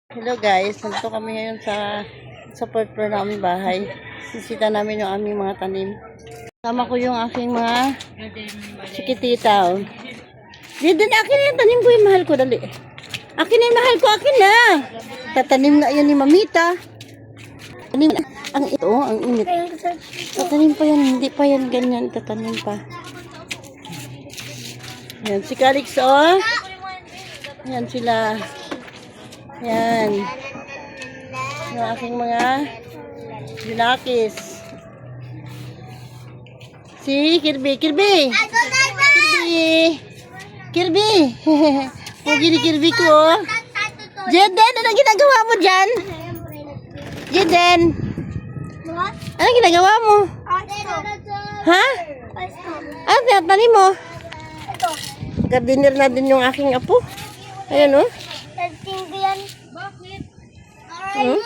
Hello guys, nandito kami ngayon sa fourth floor namin bahay. Sisita namin yung aming mga tanim. Sama ko yung aking mga chikitita. Di din akin na yung tanim ko yung mahal ko, dali. Akin na yung mahal ko, akin na. Tatanim na yan ni Mamita. Tanim na. Ang ito, ang init. Tatanim pa yan, hindi pa yan ganyan. Tatanim pa. Yan, si Calix, oh. Yan sila. Yan. Yung aking mga binakis. Si Kirby. Kirby! Kirby! Pugi ni Kirby ko. Jeden, anong ginagawa mo dyan? Jeden! Anong ginagawa mo? Ha? Ano tinatanim mo? Gardiner na din yung aking apo. Ayan, oh. Hmm?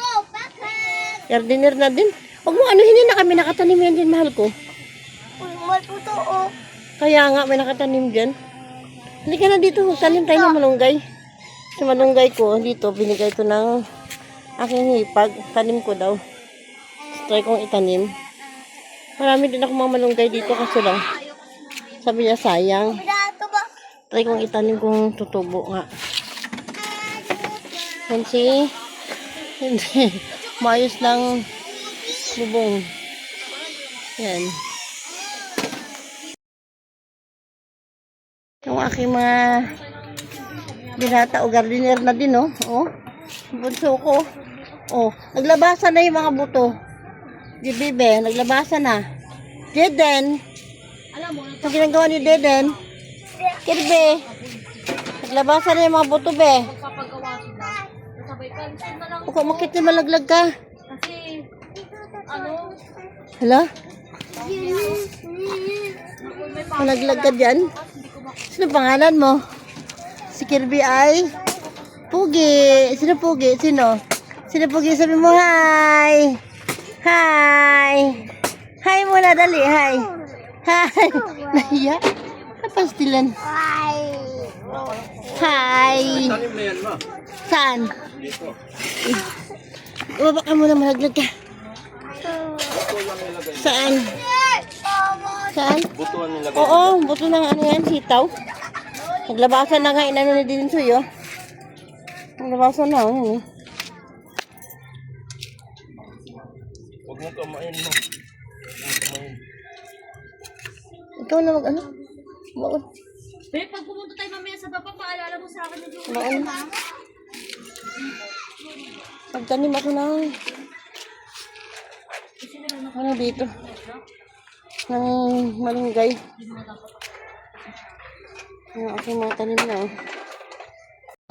Gardiner na din. Huwag mo anuhin yun na kami nakatanim yan dyan, mahal ko. Kaya nga, may nakatanim dyan. Halika na dito, tanim tayo ng malunggay. Si malunggay ko, dito, binigay ito ng aking hipag. Tanim ko daw. Try kong itanim. Marami din ako mga malunggay dito kasi lang. Sabi niya, sayang. Try kong itanim kung tutubo nga. Hindi. Maayos ng bubong. Yan. Yung aking mga binata o gardiner na din, oh. Oh. Bunso ko. Oh. Naglabasan na yung mga buto. Di bebe, naglabasan na. Deden. Ang ginagawa ni Deden. Kirby. Naglabasan na yung mga buto, be. Huwag ka makita malaglag ka. Kasi, ano? Hala? Malaglag ka dyan? Sino pangalan mo? Si Kirby ay? Pugi. Sino Pugi? Sino? Sino Pugi? Sabi mo, hi! Hi! Hi muna, dali, hi! Hi! Nahiya? Napastilan. Hi! Saan? Ibaba ka muna, malaglag ka. Saan? Saan? Oo, buto ng ano yan, sitaw. Naglabasan na nga, inano na din sa'yo. Naglabasan na, ano. Huwag mo kamain mo. Ikaw na mag-ano? Maon. Babe, pag pumunta tayo mamaya sa baba, paalala mo sa akin na yung Maon. Pagtanim ako ng ano dito? Ng malunggay. Yung aking mga tanim na, oh.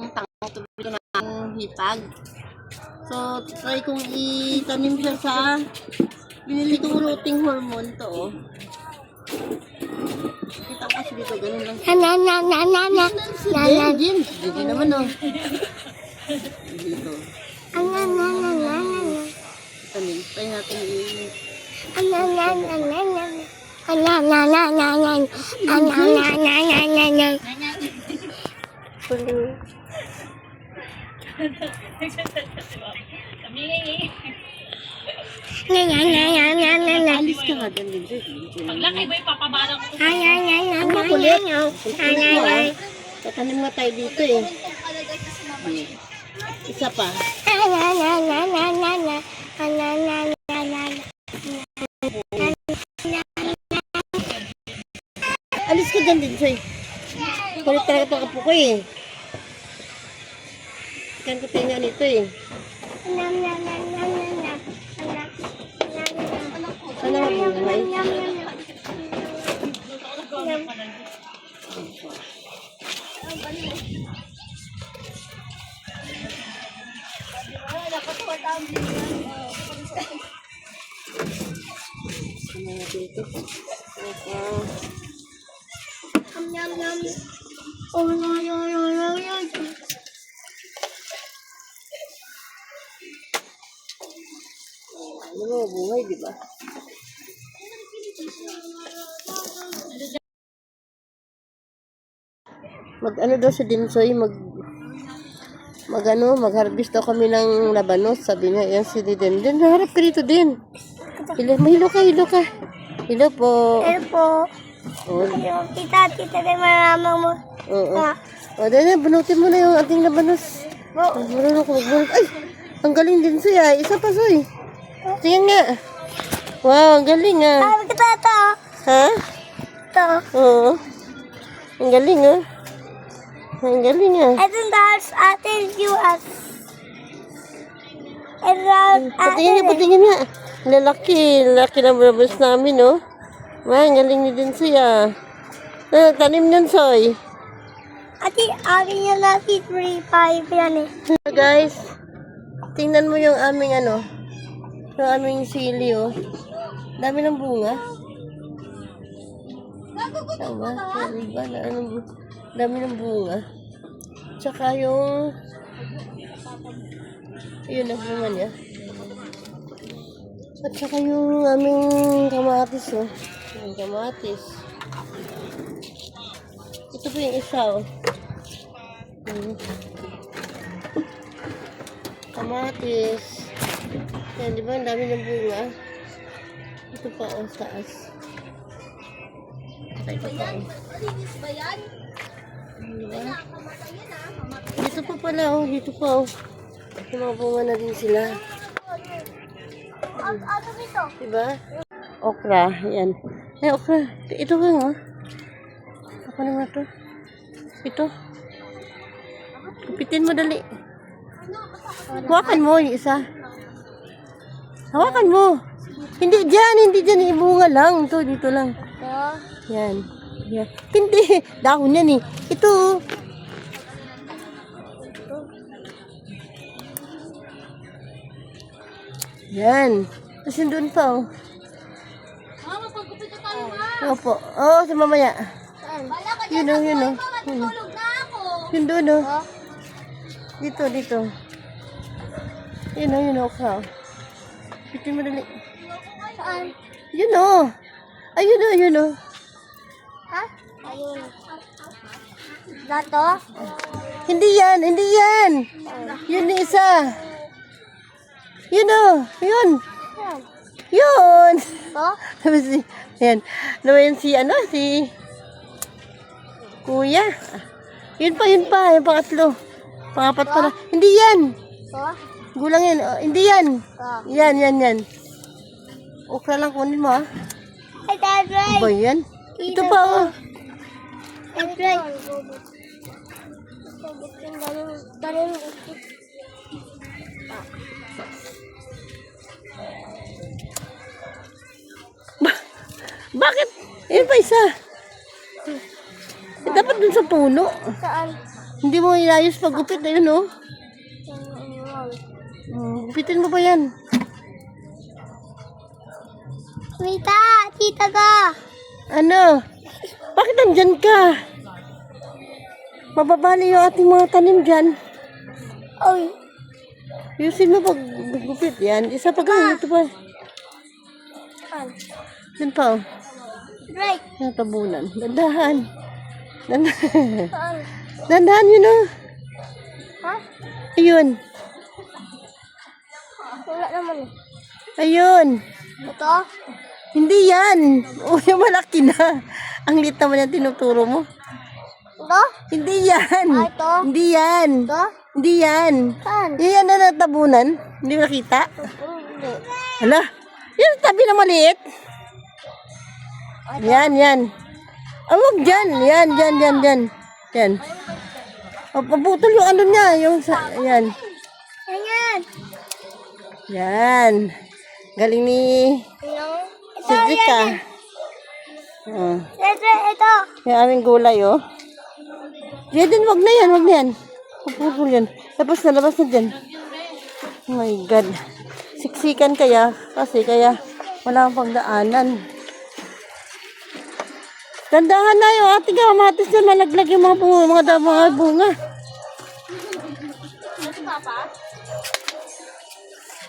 Ang tangong tubig ng hipag. So, try kong itanim siya sa binili kong rooting hormone to, oh. Kita ko kasi dito, ganun lang. Jim, dito naman, oh. Dito. Tanim, try natin alis ka nga dyan din. paglaki ba yung papabala ko? Ang makulit. Tatanim nga tayo dito, eh. Isa pa. Alis ka dyan din, Soy. Kulit talaga itong apo ko, eh. Ikan ko tayo nga nito, eh. Sana mabuhay. Mga dito. Ano mo, buhay, di ba? Mag ano daw si Dinsoy, mag-harvest daw kami ng labanos. Sabi niya, yan si Diden. Din, harap ka dito din. Mahilo ka. Hilo po. Hello po. Oh, Yung tita rin maramang mo. oo. O, dahil bunutin mo na yung ating labanos. Marunong ko magbunot. Ay, ang galing din siya. Isa pa, Soy. Tingnan nga. Wow, ang galing ah. Sabi kita ito. Ha? Ito. Oo. Ang galing ah. Ang galing ah. Ito that's atin US. Ito Patingin nga. Lalaki ng labanos namin, no? Wow, ang galing din siya. Tanim niyan, Soy. Ati, akin yung laki 3-5 yan eh. So guys, tingnan mo yung aming yung aming sili, oh. Dami ng bunga. Tama? Diba? Dami ng bunga. Tsaka yung yun ang bunga niya. At saka yung aming kamatis, oh. Yung kamatis. Ito po yung isa, oh. Kamatis. Yan, di ba? Ang dami ng bunga. Ito pa, oh, sa taas. Ito pa, oh. Di ba? Dito pa pala, oh. Dito pa, oh. Yung mga bunga na din sila. Ano dito? Diba? Okra. Yan. Ay, okra. Ito ka nga. Ako naman ito. Ito. Kupitin mo dali. Hawakan mo yung isa. Hawakan mo. Hindi dyan. Ibunga lang. Ito, dito lang. Yan. Yan. Hindi. Dahon yan eh. Ito. Yan. Tapos yun doon pa, oh. Magpagkupit na tayo ma. Opo. Oo, sa mamaya. Wala ka Yun, oh, yun, oh. Tulog na ako. Yun doon, oh. Dito. Yun, oh, okra, oh. Pitin mo dali. Saan? Yun, oh. Ayun, oh. Ha? Ayun. Dato? Hindi yan. Yun yung isa. Yun, oh. Yun. Yun. Ito? Tapos yan. Si Kuya. Yun pa. Yung pangatlo. Pangapat pala. Hindi yan. Ito? Gulang yan. Oh, hindi yan. Ito? Yan. Okra lang kunin mo, ah. Ay, Dadray! Ba yan? Ito pa, oh. Dadray! Bakit? Yun pa isa. Dapat dun sa puno. Saan? Hindi mo inayos paggupit. Ayun, oh. Gupitin mo ba yan? Tita ka! Ano? Bakit nandyan ka? Mababali yung ating mga tanim dyan. Oy! Yusin mo pag gupit yan. Isa pa ganyan. Ito pa. Saan? Yan pa, oh. Right! Natabunan. Dandahan. Saan? Dandahan yun, oh. Ha? Ayun. Wala naman eh. Ayun. Ito? Hindi yan. Oh, yung malaki na. Ang lit naman yung tinuturo mo. Ito? Hindi yan. Ah, ito? Hindi yan. Ito? Hindi yan. Saan? Yan na natabunan. Hindi mo nakita. Hindi. Hala. Yan tabi na maliit. Yan. Oh, wag dyan. Yan. Oh, pabutol yung ano niya. Yan. Ayan! Yan. Galing ni Cedrica. Oh. Ito! Yung aming gulay, oh. Jeden, wag na yan. Puputol yan. Labas na dyan. Oh my God. Siksikan kaya. Kasi kaya wala kang pagdaanan. Dandahan na yung ating kamatis na malaglag yung mga bunga. Si Papa?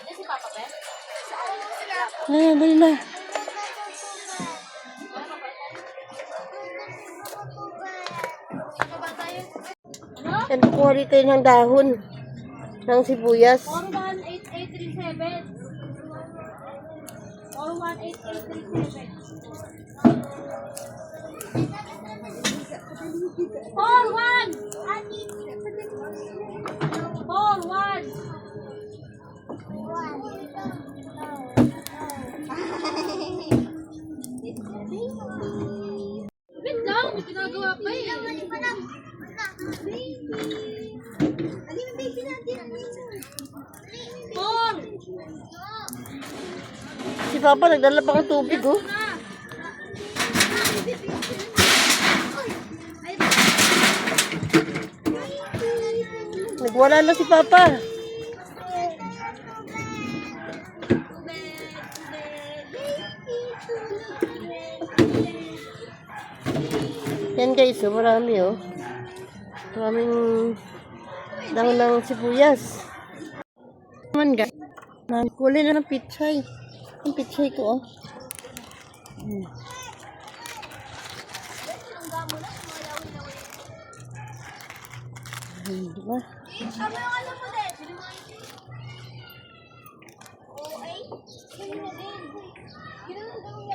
Si Papa, pe? Dali na. Yan, kukuha rin tayo ng dahon. ng sibuyas. 418837. 418837. 41. 41. Wait lang, may ginagawa pa eh. Four. Si Papa nagdala pa ng tubig, oh. Nagwala na si Papa. Yan guys, oh, marami, oh. Maraming dahon ng sibuyas. Naman guys. Kulay na ng pichay. Ang pichay ko, oh. Diba? Ano yung alam mo din? Okay? Ganun na din. Ganun na din.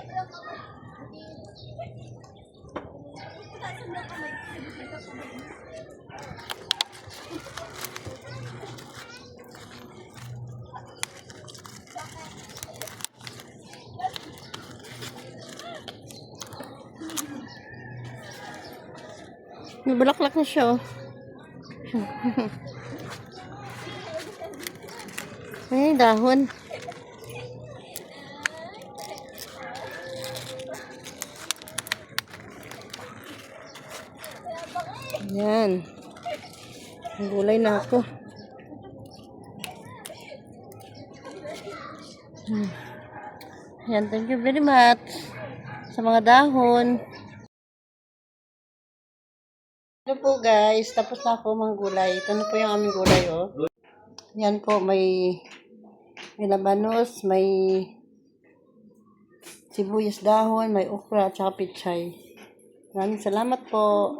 Nabalaklak na siya, oh. Ay, dahon. Yan. Gulay na ako. Yan, thank you very much sa mga dahon. Ito po guys, tapos na ako mga gulay. Ito na po yung aming gulay, oh. Yan po, may labanos, may sibuyas dahon, may okra, at saka pichay. Maraming salamat po.